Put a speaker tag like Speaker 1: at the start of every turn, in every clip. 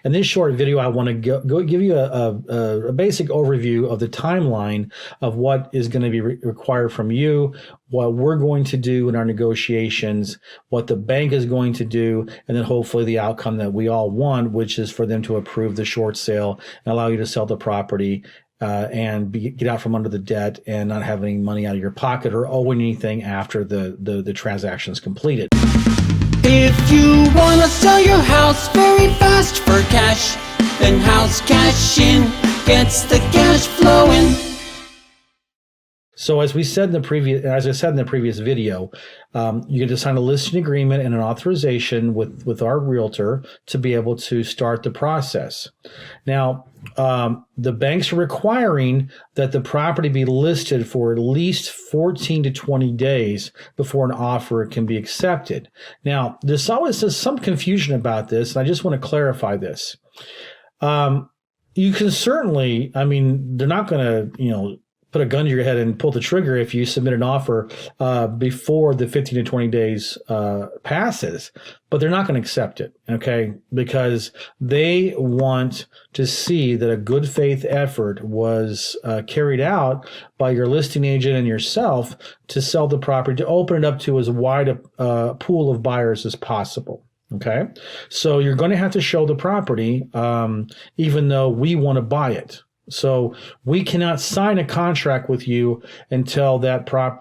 Speaker 1: In this short video, I want to go give you a basic overview of the timeline of what is going to be required from you, what we're going to do in our negotiations, what the bank is going to do, and then hopefully the outcome that we all want, which is for them to approve the short sale and allow you to sell the property and get out from under the debt and not have any money out of your pocket or owe anything after the transaction is completed.
Speaker 2: If you want to sell your house very fast for cash, then House Cash In gets the cash flowing.
Speaker 1: So as I said in the previous video, you get to sign a listing agreement and an authorization with our realtor to be able to start the process. Now, the banks are requiring that the property be listed for at least 14 to 20 days before an offer can be accepted. Now, there's always some confusion about this, and I just want to clarify this. You can certainly, they're not going to, put a gun to your head and pull the trigger if you submit an offer before the 15 to 20 days passes, but they're not going to accept it, okay? Because they want to see that a good faith effort was carried out by your listing agent and yourself to sell the property, to open it up to as wide a pool of buyers as possible. Okay, so you're going to have to show the property, even though we want to buy it. So we cannot sign a contract with you until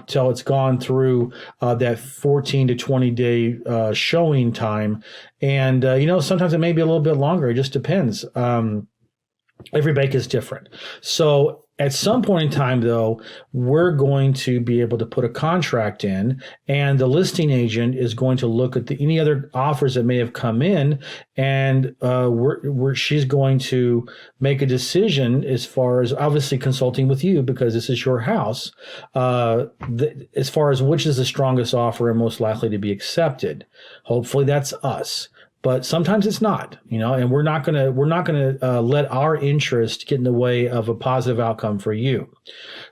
Speaker 1: till it's gone through that 14 to 20 day showing time. And, sometimes it may be a little bit longer. It just depends. Every bank is different. So at some point in time, though, we're going to be able to put a contract in, and the listing agent is going to look at any other offers that may have come in, and she's going to make a decision as far as obviously consulting with you because this is your house, as far as which is the strongest offer and most likely to be accepted. Hopefully, that's us. But sometimes it's not, and we're not gonna let our interest get in the way of a positive outcome for you.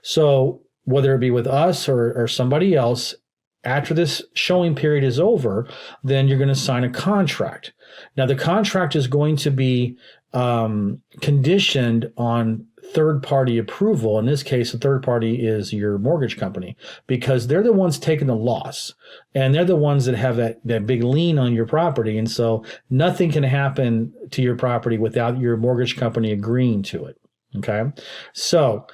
Speaker 1: So whether it be with us or somebody else, after this showing period is over, then you're going to sign a contract. Now the contract is going to be conditioned on third-party approval. In this case, the third party is your mortgage company because they're the ones taking the loss, and they're the ones that have that big lien on your property. And so nothing can happen to your property without your mortgage company agreeing to it. Okay. So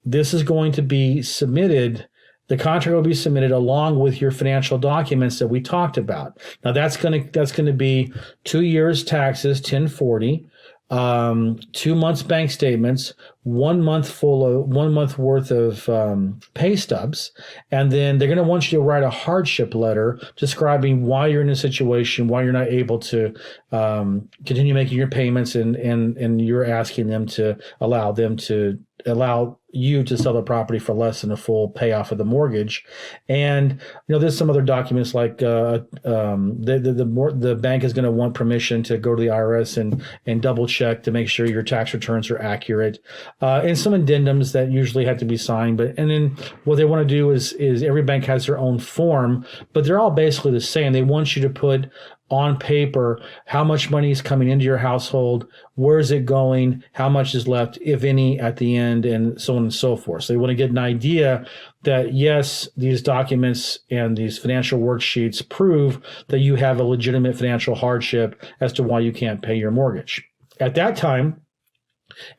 Speaker 1: this is going to be submitted. The contract will be submitted along with your financial documents that we talked about. Now that's going to be 2 years taxes, 1040. 2 months bank statements, 1 month worth of pay stubs, and then they're going to want you to write a hardship letter describing why you're in a situation, why you're not able to continue making your payments, and you're asking them to allow you to sell the property for less than a full payoff of the mortgage. And there's some other documents like the bank is going to want permission to go to the IRS and double check to make sure your tax returns are accurate, and some addendums that usually have to be signed. And then what they want to do is every bank has their own form, but they're all basically the same. They want you to put on paper how much money is coming into your household, where is it going, how much is left, if any, at the end, and so on and so forth. So they want to get an idea that, yes, these documents and these financial worksheets prove that you have a legitimate financial hardship as to why you can't pay your mortgage. At that time,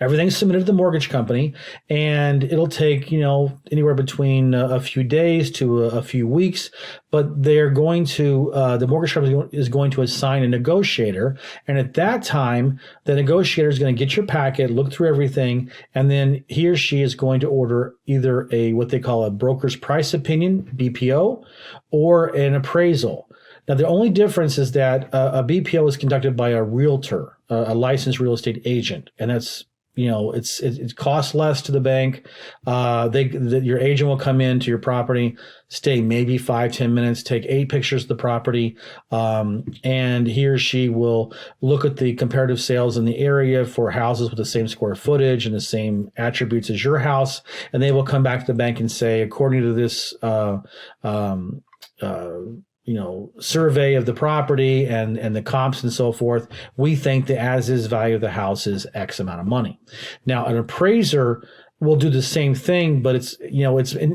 Speaker 1: everything's submitted to the mortgage company, and it'll take, anywhere between a few days to a few weeks, but they're going to, the mortgage company is going to assign a negotiator. And at that time, the negotiator is going to get your packet, look through everything, and then he or she is going to order either what they call a broker's price opinion, BPO, or an appraisal. Now, the only difference is that a BPO is conducted by a realtor, a licensed real estate agent, and that's, it costs less to the bank. Your agent will come into your property, stay maybe 5-10 minutes, take 8 pictures of the property, and he or she will look at the comparative sales in the area for houses with the same square footage and the same attributes as your house, and they will come back to the bank and say, according to this survey of the property and the comps and so forth, we think the as-is value of the house is X amount of money. Now, an appraiser will do the same thing, but it's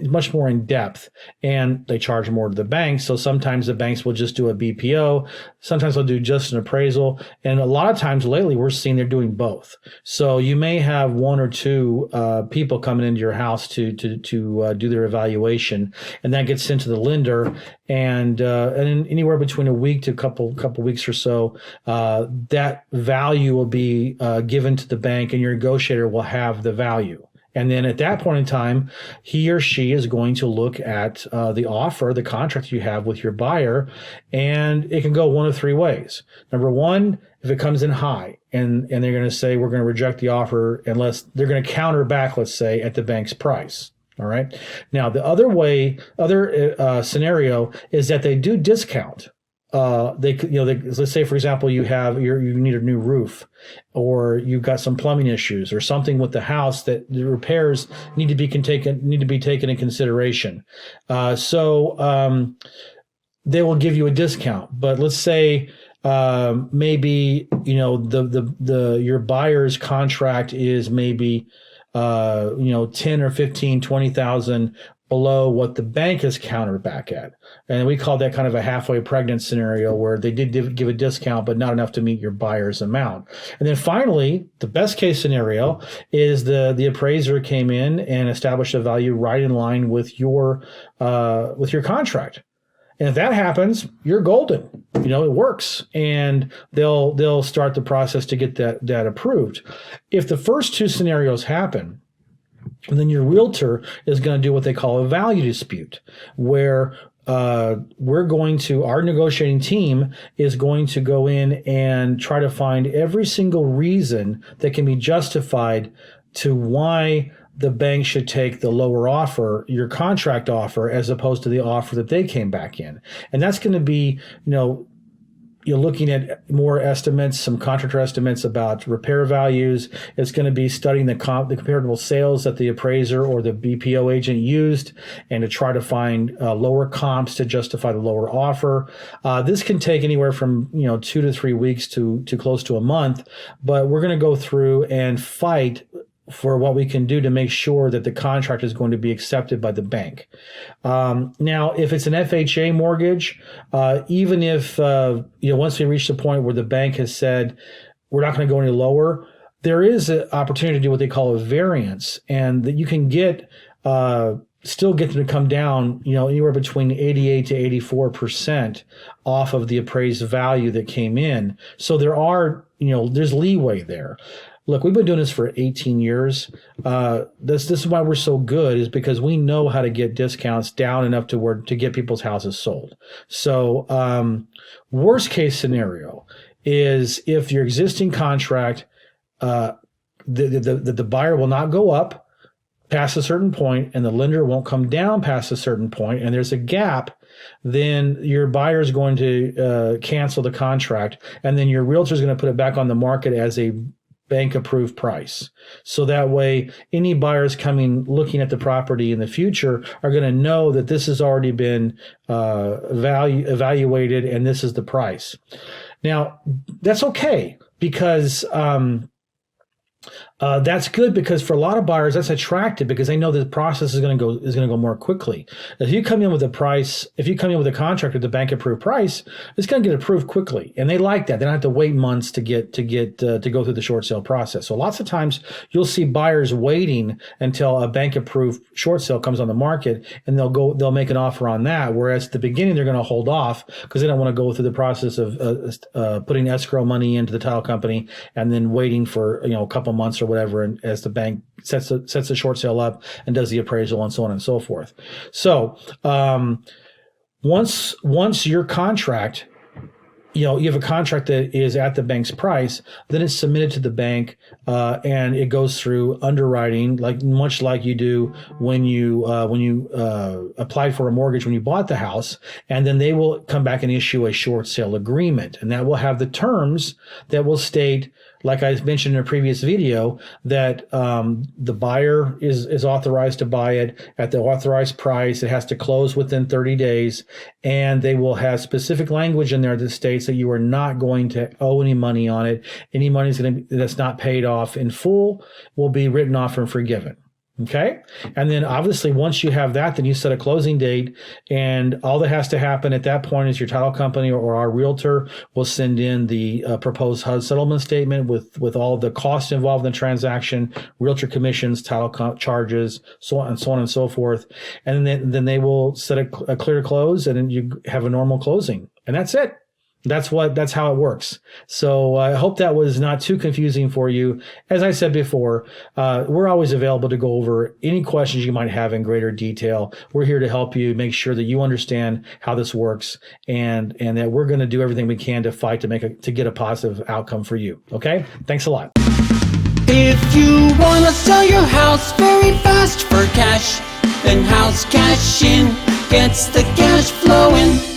Speaker 1: much more in depth, and they charge more to the banks. So sometimes the banks will just do a BPO. Sometimes they'll do just an appraisal. And a lot of times lately we're seeing they're doing both. So you may have one or two people coming into your house to do their evaluation, and that gets sent to the lender. And in anywhere between a week to a couple weeks or so, that value will be given to the bank, and your negotiator will have the value. And then at that point in time, he or she is going to look at the offer, the contract you have with your buyer, and it can go one of three ways. Number one, if it comes in high and they're going to say, we're going to reject the offer unless they're going to counter back, let's say, at the bank's price. All right. Now, the other scenario is that they do discount. Let's say, for example, you need a new roof, or you've got some plumbing issues or something with the house that the repairs need to be taken in consideration. So they will give you a discount. But let's say maybe your buyer's contract is maybe 10 or 15, 20,000 below what the bank has countered back at. And we call that kind of a halfway pregnant scenario, where they did give a discount, but not enough to meet your buyer's amount. And then finally, the best case scenario is the appraiser came in and established a value right in line with your contract. And if that happens, you're golden. It works, and they'll start the process to get that approved. If the first two scenarios happen, and then your realtor is going to do what they call a value dispute, where our negotiating team is going to go in and try to find every single reason that can be justified to why the bank should take the lower offer, your contract offer, as opposed to the offer that they came back in. And that's going to be, you're looking at more estimates, some contractor estimates about repair values. It's going to be studying the comparable sales that the appraiser or the BPO agent used, and to try to find lower comps to justify the lower offer. This can take anywhere from 2 to 3 weeks to close to a month, but we're going to go through and fight for what we can do to make sure that the contract is going to be accepted by the bank. Now, if it's an FHA mortgage, even if, once we reach the point where the bank has said, we're not going to go any lower, there is an opportunity to do what they call a variance, and that you can still get them to come down, anywhere between 88 to 84% off of the appraised value that came in. So there's leeway there. Look, we've been doing this for 18 years. This is why we're so good, is because we know how to get discounts down enough to get people's houses sold. So worst case scenario is if your existing contract, the buyer will not go up past a certain point, and the lender won't come down past a certain point, and there's a gap, then your buyer is going to cancel the contract, and then your realtor is going to put it back on the market as a bank approved price. So that way, any buyers looking at the property in the future are going to know that this has already been evaluated, and this is the price. Now, that's okay, because that's good, because for a lot of buyers, that's attractive, because they know the process is going to go more quickly. If you come in with a contract at the bank approved price, it's going to get approved quickly, and they like that. They don't have to wait months to go through the short sale process. So lots of times you'll see buyers waiting until a bank approved short sale comes on the market, and they'll make an offer on that. Whereas at the beginning they're going to hold off because they don't want to go through the process of putting escrow money into the title company and then waiting for a couple months or whatever, and as the bank sets the short sale up and does the appraisal and so on and so forth. So once your contract, you have a contract that is at the bank's price, then it's submitted to the bank, and it goes through underwriting, much like you do when you applied for a mortgage when you bought the house, and then they will come back and issue a short sale agreement, and that will have the terms that will state, like I mentioned in a previous video, that the buyer is authorized to buy it at the authorized price. It has to close within 30 days, and they will have specific language in there that states that you are not going to owe any money on it. Any money that's not paid off in full will be written off and forgiven. Okay. And then obviously once you have that, then you set a closing date, and all that has to happen at that point is your title company or our realtor will send in the proposed HUD settlement statement with all the costs involved in the transaction, realtor commissions, title charges, so on and so forth. And then they will set a clear close, and then you have a normal closing, and that's it. That's how it works. So I hope that was not too confusing for you. As I said before, we're always available to go over any questions you might have in greater detail. We're here to help you make sure that you understand how this works, and that we're going to do everything we can to fight to get a positive outcome for you. Okay? Thanks a lot.
Speaker 2: If you wanna sell your house very fast for cash, then House Cash In gets the cash flowing.